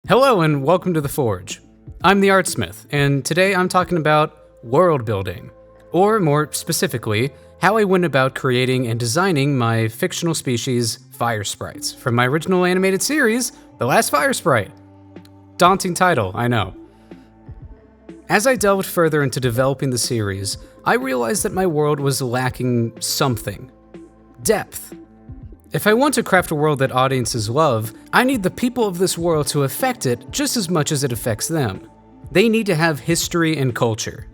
Hello and welcome to The Forge. I'm the ArtSmith, and today I'm talking about world building, or more specifically, how I went about creating and designing my fictional species, Fire Sprites, from my original animated series, The Last Fire Sprite. Daunting title, I know. As I delved further into developing the series, I realized that my world was lacking something. Depth. If I want to craft a world that audiences love, I need the people of this world to affect it just as much as it affects them. They need to have history and culture.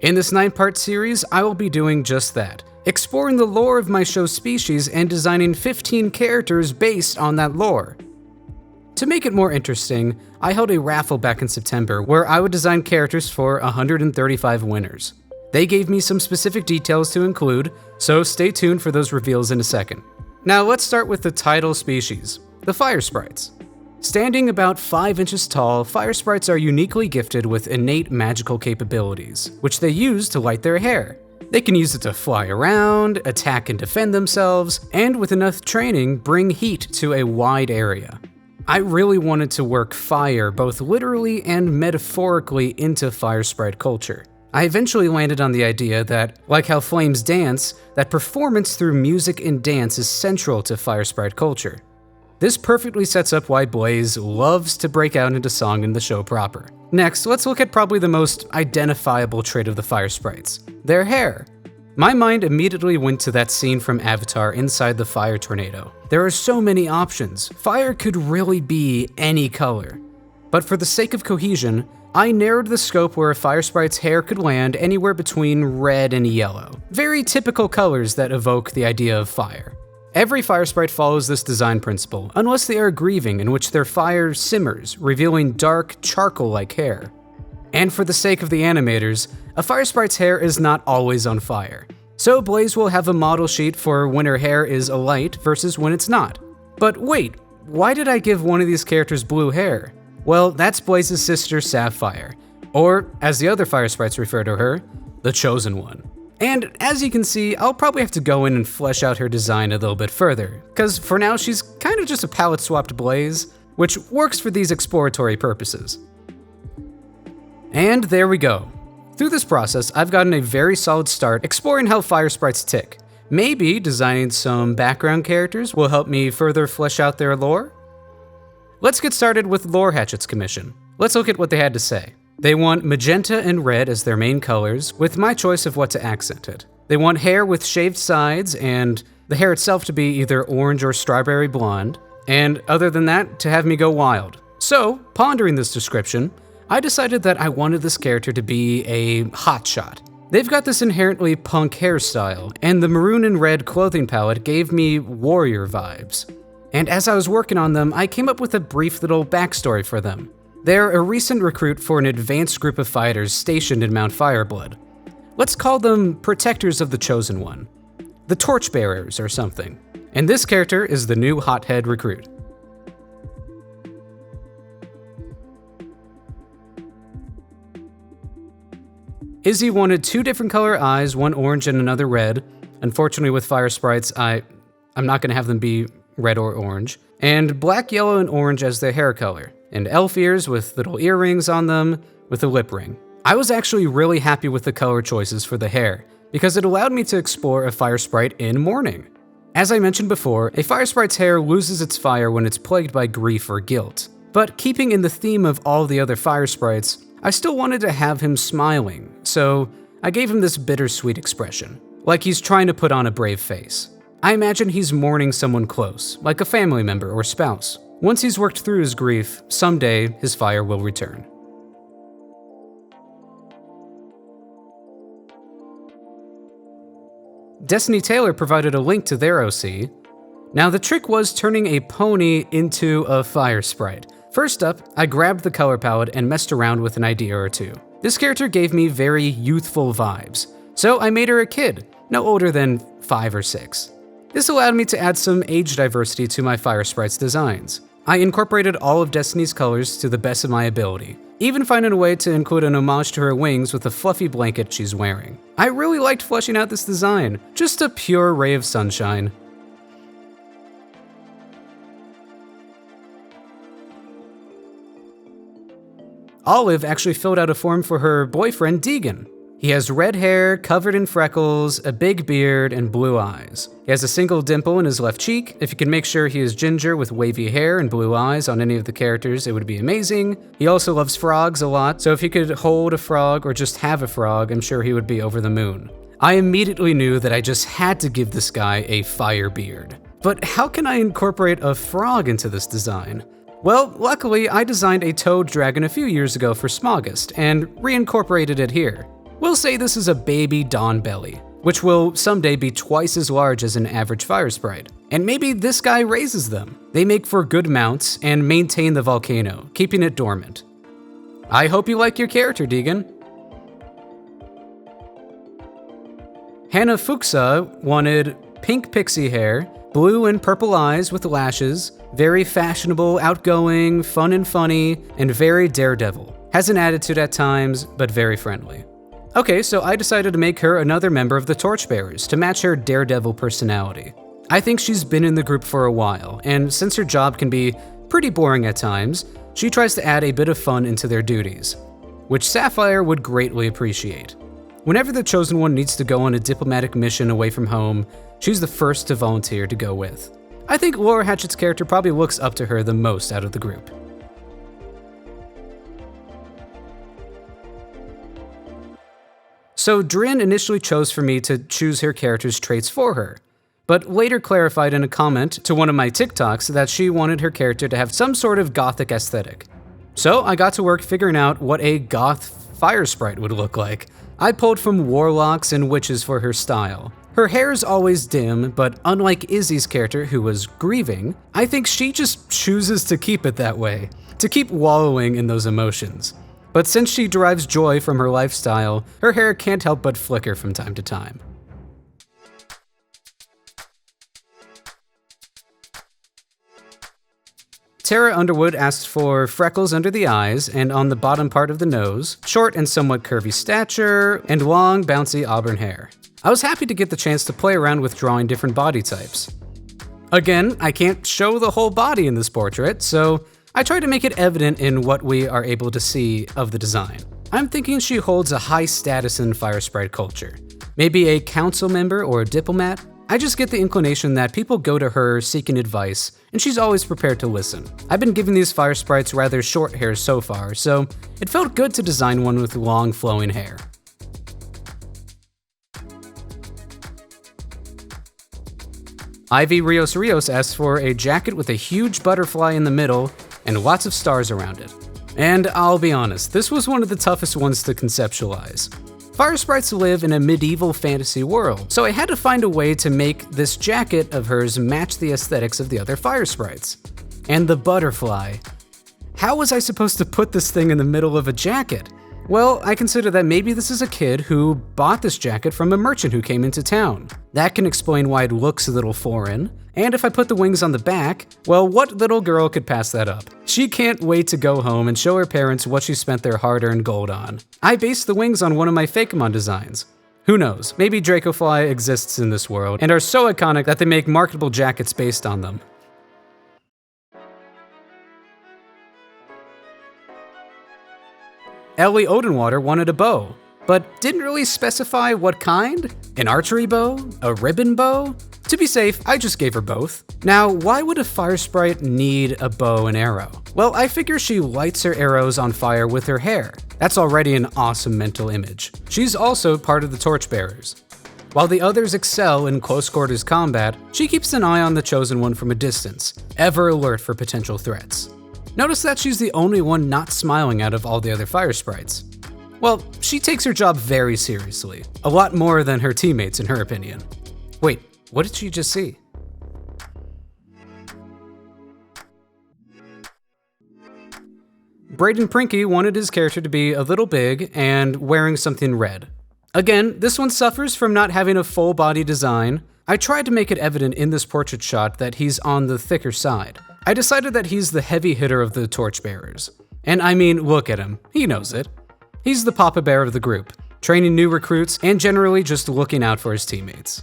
In this 9-part series, I will be doing just that, exploring the lore of my show's species and designing 15 characters based on that lore. To make it more interesting, I held a raffle back in September where I would design characters for 135 winners. They gave me some specific details to include, so stay tuned for those reveals in a second. Now let's start with the title species, the Fire Sprites. Standing about 5 inches tall, Fire Sprites are uniquely gifted with innate magical capabilities, which they use to light their hair. They can use it to fly around, attack and defend themselves, and with enough training, bring heat to a wide area. I really wanted to work fire both literally and metaphorically into Fire Sprite culture. I eventually landed on the idea that, like how flames dance, that performance through music and dance is central to Fire Sprite culture. This perfectly sets up why Blaise loves to break out into song in the show proper. Next, let's look at probably the most identifiable trait of the Fire Sprites, their hair. My mind immediately went to that scene from Avatar inside the fire tornado. There are so many options. Fire could really be any color. But for the sake of cohesion, I narrowed the scope where a Fire Sprite's hair could land anywhere between red and yellow. Very typical colors that evoke the idea of fire. Every Fire Sprite follows this design principle, unless they are grieving, in which their fire simmers, revealing dark, charcoal-like hair. And for the sake of the animators, a Fire Sprite's hair is not always on fire. So Blaise will have a model sheet for when her hair is alight versus when it's not. But wait, why did I give one of these characters blue hair? Well, that's Blaise's sister, Sapphire, or, as the other Fire Sprites refer to her, the Chosen One. And as you can see, I'll probably have to go in and flesh out her design a little bit further, because for now she's kind of just a palette-swapped Blaise, which works for these exploratory purposes. And there we go. Through this process, I've gotten a very solid start exploring how Fire Sprites tick. Maybe designing some background characters will help me further flesh out their lore? Let's get started with Lore Hatchet's commission. Let's look at what they had to say. They want magenta and red as their main colors, with my choice of what to accent it. They want hair with shaved sides, and the hair itself to be either orange or strawberry blonde, and other than that, to have me go wild. So, pondering this description, I decided that I wanted this character to be a hotshot. They've got this inherently punk hairstyle, and the maroon and red clothing palette gave me warrior vibes. And as I was working on them, I came up with a brief little backstory for them. They're a recent recruit for an advanced group of fighters stationed in Mount Fireblood. Let's call them Protectors of the Chosen One. The Torchbearers or something. And this character is the new hothead recruit. Izzie wanted 2 different color eyes, one orange and another red. Unfortunately with Fire Sprites, I'm not going to have them be red or orange, and black, yellow, and orange as their hair color, and elf ears with little earrings on them with a lip ring. I was actually really happy with the color choices for the hair, because it allowed me to explore a Fire Sprite in mourning. As I mentioned before, a Fire Sprite's hair loses its fire when it's plagued by grief or guilt. But keeping in the theme of all the other Fire Sprites, I still wanted to have him smiling, so I gave him this bittersweet expression, like he's trying to put on a brave face. I imagine he's mourning someone close, like a family member or spouse. Once he's worked through his grief, someday his fire will return. Destiny Taylor provided a link to their OC. Now the trick was turning a pony into a Fire Sprite. First up, I grabbed the color palette and messed around with an idea or two. This character gave me very youthful vibes, so I made her a kid, no older than 5 or 6. This allowed me to add some age diversity to my Fire Sprites designs. I incorporated all of Destiny's colors to the best of my ability, even finding a way to include an homage to her wings with the fluffy blanket she's wearing. I really liked fleshing out this design, just a pure ray of sunshine. Olive actually filled out a form for her boyfriend, Deagan. He has red hair, covered in freckles, a big beard, and blue eyes. He has a single dimple in his left cheek. If you can make sure he is ginger with wavy hair and blue eyes on any of the characters, it would be amazing. He also loves frogs a lot, so if he could hold a frog or just have a frog, I'm sure he would be over the moon. I immediately knew that I just had to give this guy a fire beard. But how can I incorporate a frog into this design? Well, luckily, I designed a toad dragon a few years ago for Smaugust and reincorporated it here. We'll say this is a baby Dawn Belly, which will someday be twice as large as an average Fire Sprite. And maybe this guy raises them. They make for good mounts and maintain the volcano, keeping it dormant. I hope you like your character, Deagan. Hannah Fuksa wanted pink pixie hair, blue and purple eyes with lashes, very fashionable, outgoing, fun and funny, and very daredevil. Has an attitude at times, but very friendly. Okay, so I decided to make her another member of the Torchbearers to match her daredevil personality. I think she's been in the group for a while, and since her job can be pretty boring at times, she tries to add a bit of fun into their duties, which Sapphire would greatly appreciate. Whenever the Chosen One needs to go on a diplomatic mission away from home, she's the first to volunteer to go with. I think Laura Hatchet's character probably looks up to her the most out of the group. So Drin initially chose for me to choose her character's traits for her, but later clarified in a comment to one of my TikToks that she wanted her character to have some sort of gothic aesthetic. So I got to work figuring out what a goth fire sprite would look like. I pulled from warlocks and witches for her style. Her hair is always dim, but unlike Izzie's character who was grieving, I think she just chooses to keep it that way, to keep wallowing in those emotions. But since she derives joy from her lifestyle, her hair can't help but flicker from time to time. Tara Underwood asked for freckles under the eyes and on the bottom part of the nose, short and somewhat curvy stature, and long, bouncy auburn hair. I was happy to get the chance to play around with drawing different body types. Again, I can't show the whole body in this portrait, so I try to make it evident in what we are able to see of the design. I'm thinking she holds a high status in Fire Sprite culture. Maybe a council member or a diplomat? I just get the inclination that people go to her seeking advice, and she's always prepared to listen. I've been giving these Fire Sprites rather short hair so far, so it felt good to design one with long flowing hair. Ivy Rios Rios asked for a jacket with a huge butterfly in the middle and lots of stars around it. And I'll be honest, this was one of the toughest ones to conceptualize. Fire Sprites live in a medieval fantasy world, so I had to find a way to make this jacket of hers match the aesthetics of the other Fire Sprites. And the butterfly. How was I supposed to put this thing in the middle of a jacket? Well, I consider that maybe this is a kid who bought this jacket from a merchant who came into town. That can explain why it looks a little foreign. And if I put the wings on the back, well, what little girl could pass that up? She can't wait to go home and show her parents what she spent their hard-earned gold on. I based the wings on one of my Fakemon designs. Who knows, maybe Dracofly exists in this world and are so iconic that they make marketable jackets based on them. Ellie Odenwalder wanted a bow, but didn't really specify what kind? An archery bow? A ribbon bow? To be safe, I just gave her both. Now, why would a Fire Sprite need a bow and arrow? Well, I figure she lights her arrows on fire with her hair. That's already an awesome mental image. She's also part of the Torchbearers. While the others excel in close quarters combat, she keeps an eye on the Chosen One from a distance, ever alert for potential threats. Notice that she's the only one not smiling out of all the other Fire Sprites. Well, she takes her job very seriously. A lot more than her teammates in her opinion. Wait, what did she just see? Braeden Prinkey wanted his character to be a little big and wearing something red. Again, this one suffers from not having a full body design. I tried to make it evident in this portrait shot that he's on the thicker side. I decided that he's the heavy hitter of the Torchbearers. And I mean, look at him, he knows it. He's the Papa Bear of the group, training new recruits and generally just looking out for his teammates.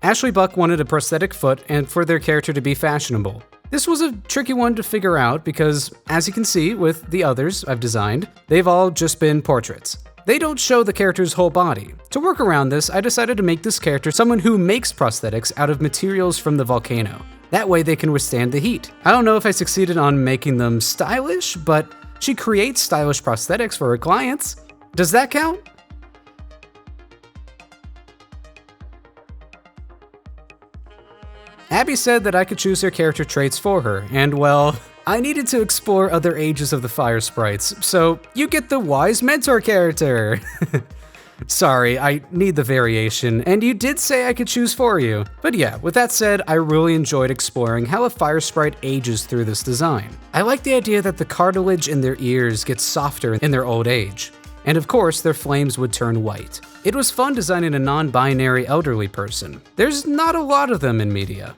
Ashley Buck wanted a prosthetic foot and for their character to be fashionable. This was a tricky one to figure out because, as you can see with the others I've designed, they've all just been portraits. They don't show the character's whole body. To work around this, I decided to make this character someone who makes prosthetics out of materials from the volcano. That way they can withstand the heat. I don't know if I succeeded on making them stylish, but she creates stylish prosthetics for her clients. Does that count? Abbie said that I could choose her character traits for her, and well, I needed to explore other ages of the Fire Sprites, so you get the Wise Mentor character! Sorry, I need the variation, and you did say I could choose for you. But yeah, with that said, I really enjoyed exploring how a Fire Sprite ages through this design. I like the idea that the cartilage in their ears gets softer in their old age. And of course, their flames would turn white. It was fun designing a non-binary elderly person. There's not a lot of them in media.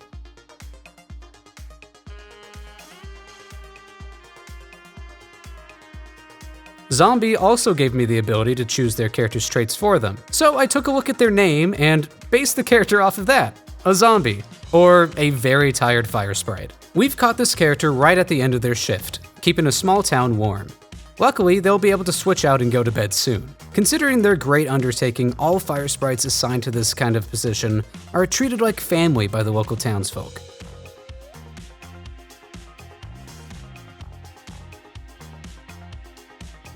Zombie also gave me the ability to choose their character's traits for them, so I took a look at their name and based the character off of that. A zombie, or a very tired Fire Sprite. We've caught this character right at the end of their shift, keeping a small town warm. Luckily, they'll be able to switch out and go to bed soon. Considering their great undertaking, all Fire Sprites assigned to this kind of position are treated like family by the local townsfolk.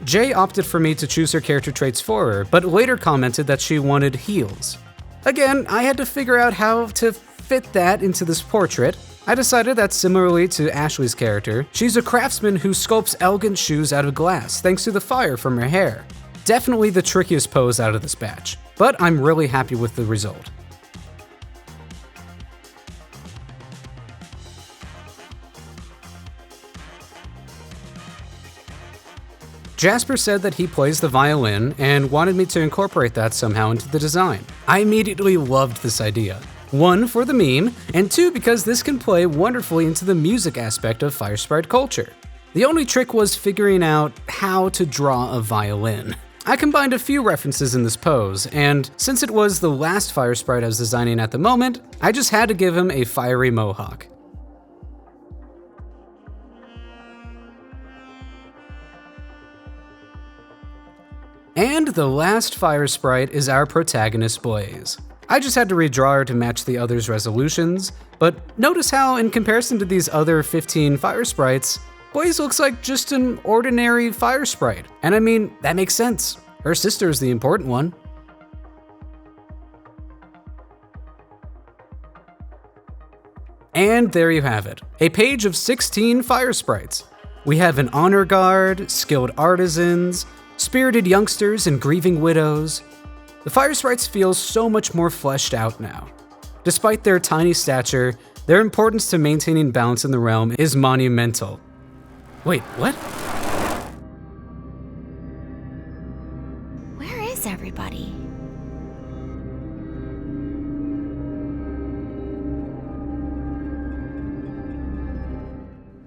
Jay opted for me to choose her character traits for her, but later commented that she wanted heels. Again, I had to figure out how to fit that into this portrait. I decided that similarly to Ashley's character, she's a craftsman who sculpts elegant shoes out of glass thanks to the fire from her hair. Definitely the trickiest pose out of this batch, but I'm really happy with the result. Jasper said that he plays the violin and wanted me to incorporate that somehow into the design. I immediately loved this idea. 1, for the meme, and 2, because this can play wonderfully into the music aspect of Fire Sprite culture. The only trick was figuring out how to draw a violin. I combined a few references in this pose, and since it was the last Fire Sprite I was designing at the moment, I just had to give him a fiery mohawk. And the last Fire Sprite is our protagonist, Blaise. I just had to redraw her to match the others' resolutions, but notice how, in comparison to these other 15 Fire Sprites, Blaise looks like just an ordinary Fire Sprite. And I mean, that makes sense. Her sister is the important one. And there you have it, a page of 16 Fire Sprites. We have an honor guard, skilled artisans, spirited youngsters and grieving widows. The Fire Sprites feel so much more fleshed out now. Despite their tiny stature, their importance to maintaining balance in the realm is monumental. Wait, what? Where is everybody?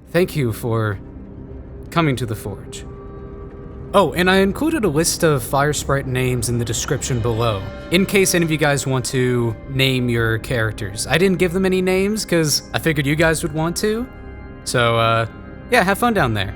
Thank you for coming to the Forge. Oh, and I included a list of Fire Sprite names in the description below, in case any of you guys want to name your characters. I didn't give them any names because I figured you guys would want to. So, yeah, have fun down there.